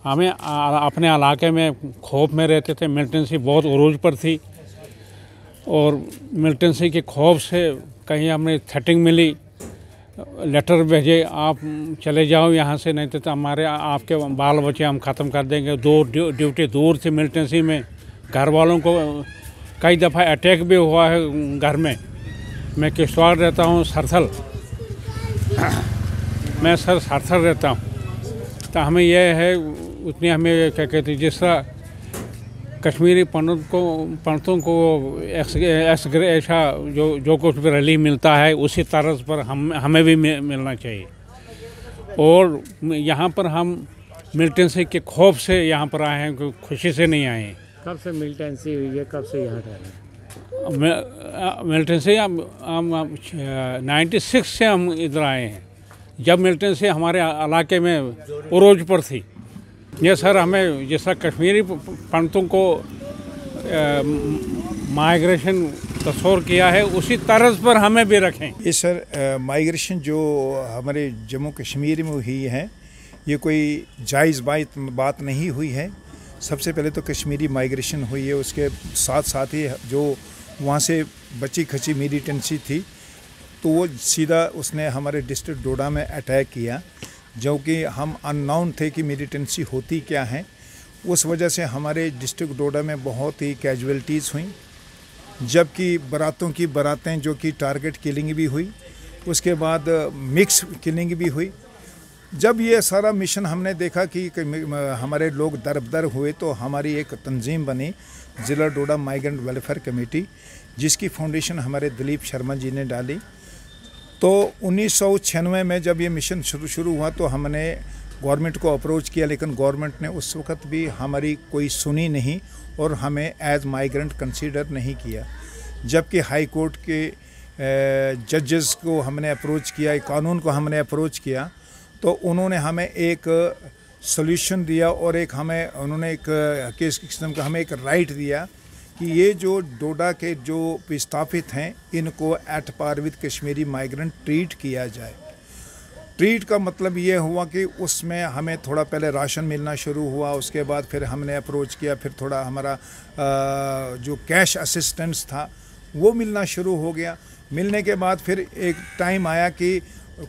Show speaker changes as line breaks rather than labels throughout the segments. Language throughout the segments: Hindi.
हमें अपने इलाके में खौफ में रहते थे। मिलिटेंसी बहुत उरूज पर थी और मिलिटेंसी के खौफ से कहीं हमें थ्रेटिंग मिली, लेटर भेजे आप चले जाओ यहाँ से, नहीं तो हमारे आपके बाल बच्चे हम ख़त्म कर देंगे। ड्यूटी दूर थी मिलिटेंसी में। घर वालों को कई दफ़ा अटैक भी हुआ है घर में। मैं किश्तवाड़ रहता हूँ, सरथल, मैं सरथल रहता हूँ। तो हमें यह है उतनी हमें क्या कहते हैं, जिस तरह कश्मीरी पंडितों को ऐसा जो कुछ भी रिलीफ मिलता है उसी तरह पर हमें भी मिलना चाहिए। और यहाँ पर हम मिलिटेंसी के खौफ से यहाँ पर आए हैं, कोई खुशी से नहीं आए हैं।
कब से मिलिटेंसी हुई है, कब से यहाँ रह रहे हैं?
मिलिटेंसी हम 96 से हम इधर आए हैं, जब मिलिटेंसी हमारे इलाके में उरोज पर थी। ये सर हमें जैसा कश्मीरी पंडितों को माइग्रेशन तस्वर किया है उसी तर्ज पर हमें भी रखें।
ये सर माइग्रेशन जो हमारे जम्मू कश्मीर में हुई है, ये कोई जायज़ बात नहीं हुई है। सबसे पहले तो कश्मीरी माइग्रेशन हुई है, उसके साथ साथ ही जो वहाँ से बची खची मिलिटेंसी थी तो वो सीधा उसने हमारे डिस्ट्रिक्ट डोडा में अटैक किया, जो कि हम अननोन थे कि मिलिटेंसी होती क्या है। उस वजह से हमारे डिस्ट्रिक्ट डोडा में बहुत ही कैजुअलिटीज़ हुई, जबकि बारातें जो कि टारगेट किलिंग भी हुई, उसके बाद मिक्स किलिंग भी हुई। जब ये सारा मिशन हमने देखा कि हमारे लोग दरबदर हुए तो हमारी एक तंजीम बनी, ज़िला डोडा माइग्रेंट वेलफेयर कमेटी, जिसकी फाउंडेशन हमारे दिलीप शर्मा जी ने डाली। तो 1996 में जब ये मिशन शुरू हुआ तो हमने गवर्नमेंट को अप्रोच किया, लेकिन गवर्नमेंट ने उस वक्त भी हमारी कोई सुनी नहीं और हमें एज माइग्रेंट कंसीडर नहीं किया। जबकि हाई कोर्ट के जजेस को हमने अप्रोच किया, कानून को हमने अप्रोच किया, तो उन्होंने हमें एक सॉल्यूशन दिया और उन्होंने एक केस किस्म का हमें एक राइट दिया कि ये जो डोडा के जो विस्थापित हैं इनको at par with Kashmiri migrant treat किया जाए। ट्रीट का मतलब ये हुआ कि उसमें हमें थोड़ा पहले राशन मिलना शुरू हुआ, उसके बाद फिर हमने अप्रोच किया, फिर थोड़ा हमारा जो कैश असिस्टेंस था वो मिलना शुरू हो गया। मिलने के बाद फिर एक टाइम आया कि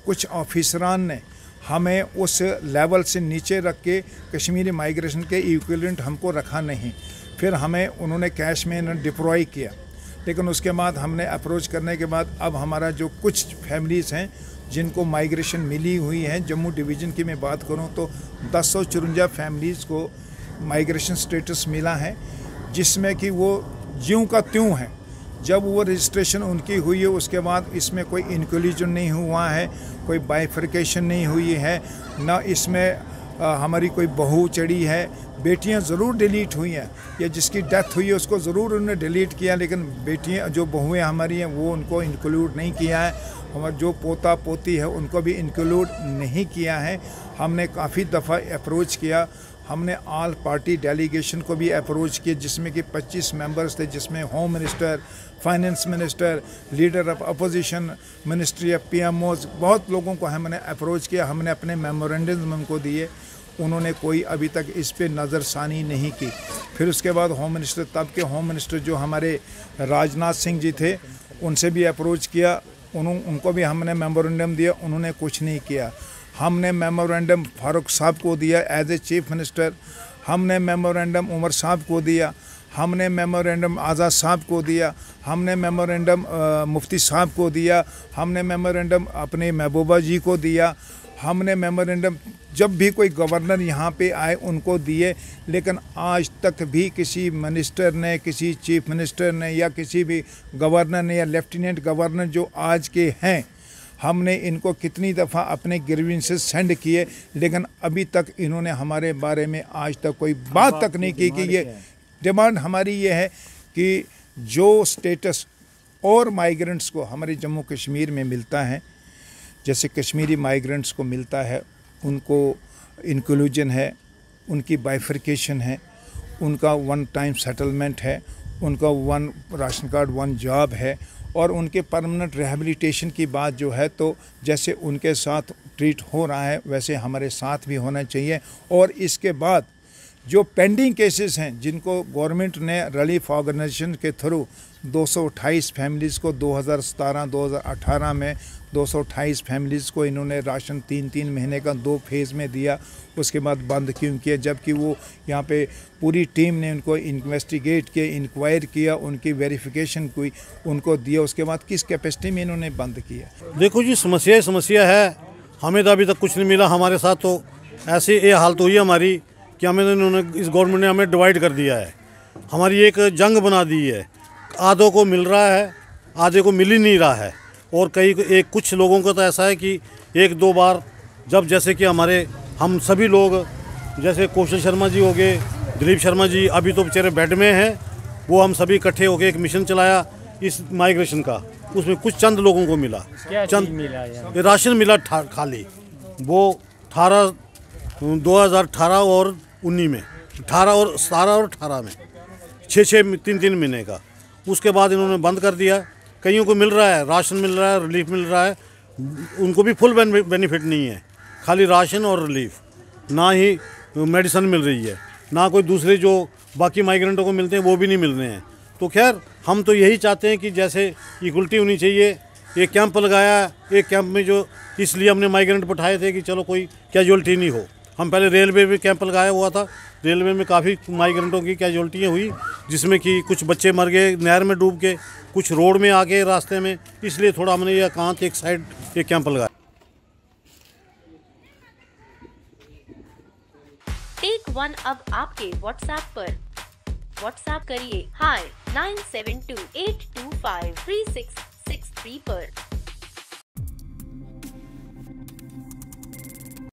कुछ ऑफिसरान ने हमें उस लेवल से नीचे रख के कश्मीरी माइग्रेशन के इक्विवेलेंट हमको रखा नहीं, फिर हमें उन्होंने कैश में डिप्लॉय किया। लेकिन उसके बाद हमने अप्रोच करने के बाद अब हमारा जो कुछ फैमिलीज़ हैं जिनको माइग्रेशन मिली हुई है, जम्मू डिवीज़न की मैं बात करूं तो 1054 फैमिलीज़ को माइग्रेशन स्टेटस मिला है, जिसमें कि वो ज्यों का त्यों है। जब वो रजिस्ट्रेशन उनकी हुई है उसके बाद इसमें कोई इंक्लूजन नहीं हुआ है, कोई बाइफर्केशन नहीं हुई है, ना इसमें हमारी कोई बहू चढ़ी है। बेटियां ज़रूर डिलीट हुई हैं, या जिसकी डेथ हुई है उसको ज़रूर उन्होंने डिलीट किया, लेकिन बेटियां जो बहुएं हमारी हैं वो उनको इंक्लूड नहीं किया है। हमारा जो पोता पोती है उनको भी इंक्लूड नहीं किया है। हमने काफ़ी दफ़ा अप्रोच किया, हमने ऑल पार्टी डेलीगेशन को भी अप्रोच किया, जिसमें कि 25 मेंबर्स थे, जिसमें home minister, finance minister, leader of opposition, ministry of PMOs, बहुत लोगों को हमने अप्रोच किया। हमने अपने मेमोरेंडम उनको दिए, उन्होंने कोई अभी तक इस पे नज़रसानी नहीं की। फिर उसके बाद होम मिनिस्टर, तब के होम मिनिस्टर जो हमारे राजनाथ सिंह जी थे, उनसे भी अप्रोच किया, उनको भी हमने मेमोरेंडम दिया, उन्होंने कुछ नहीं किया। हमने मेमोरेंडम फारूक साहब को दिया एज ए चीफ मिनिस्टर, हमने मेमोरेंडम उमर साहब को दिया, हमने मेमोरेंडम आज़ाद साहब को दिया, हमने मेमोरेंडम मुफ्ती साहब को दिया, हमने मेमोरेंडम अपने महबूबा जी को दिया, हमने मेमोरेंडम जब भी कोई गवर्नर यहाँ पे आए उनको दिए। लेकिन आज तक भी किसी मिनिस्टर ने, किसी चीफ मिनिस्टर ने या किसी भी गवर्नर ने या लेफ्टिनेंट गवर्नर जो आज के हैं, हमने इनको कितनी दफ़ा अपने ग्रीवेंसेस सेंड किए, लेकिन अभी तक इन्होंने हमारे बारे में आज तक कोई बात तक नहीं की। कि ये डिमांड हमारी ये है कि जो स्टेटस और माइग्रेंट्स को हमारे जम्मू कश्मीर में मिलता है, जैसे कश्मीरी माइग्रेंट्स को मिलता है, उनको इंक्लूजन है, उनकी बाइफर्केशन है, उनका वन टाइम सेटलमेंट है, उनका one ration card, one job है, और उनके परमानेंट रिहैबिलिटेशन की बात जो है, तो जैसे उनके साथ ट्रीट हो रहा है वैसे हमारे साथ भी होना चाहिए। और इसके बाद जो पेंडिंग केसेस हैं जिनको गवर्नमेंट ने रिलीफ ऑर्गेनाइजेशन के थ्रू 228 फैमिलीज़ को 2017-2018 में 228 फैमिलीज़ को इन्होंने राशन 3-3 महीने का 2 फेज़ में दिया, उसके बाद बंद क्यों किया, जबकि वो यहाँ पे पूरी टीम ने उनको इन्वेस्टिगेट किया, इंक्वायर किया, उनकी वेरिफिकेशन की, उनको दिया, उसके बाद किस कैपेसिटी में इन्होंने बंद किया।
देखो जी, समस्या है, हमें तो अभी तक कुछ नहीं मिला। हमारे साथ तो ऐसी ये हालत हुई है हमारी कि इन्होंने इस गवर्नमेंट ने हमें डिवाइड कर दिया है, हमारी एक जंग बना दी है। आधों को मिल रहा है, आधे को मिल ही नहीं रहा है। और कुछ लोगों का तो ऐसा है कि 1-2 बार, जब जैसे कि हम सभी लोग, जैसे कौशल शर्मा जी हो गए, दिलीप शर्मा जी अभी तो बेचारे बेड में हैं, वो हम सभी इकट्ठे होकर एक मिशन चलाया इस माइग्रेशन का, उसमें कुछ चंद लोगों को मिला, चंद राशन मिला खाली। वो 2018 और 19 में, 18 और 17 और 18 में 6-6 3-3 महीने का। उसके बाद इन्होंने बंद कर दिया। कईयों को मिल रहा है, राशन मिल रहा है, रिलीफ मिल रहा है, उनको भी फुल बेनिफिट नहीं है, खाली राशन और रिलीफ, ना ही मेडिसिन मिल रही है, ना कोई दूसरे जो बाकी माइग्रेंटों को मिलते हैं वो भी नहीं मिल रहे हैं। तो खैर हम तो यही चाहते हैं कि जैसे इक्वलिटी होनी चाहिए। एक कैंप लगाया, एक कैंप में जो इसलिए हमने माइग्रेंट बैठाए थे कि चलो कोई कैजुअलिटी नहीं हो। हम पहले रेलवे में कैंप लगाया हुआ था, रेलवे में काफ़ी माइग्रेंटों की कैजुअलिटियाँ हुई, जिसमें कि कुछ बच्चे मर गए नहर में डूब के, कुछ रोड में आ गए रास्ते में, इसलिए थोड़ा हमने ये एकांत एक साइड ये कैंप लगाया।
टेक वन अब आपके व्हाट्सएप पर। व्हाट्सएप करिए हाय 9728253663 पर।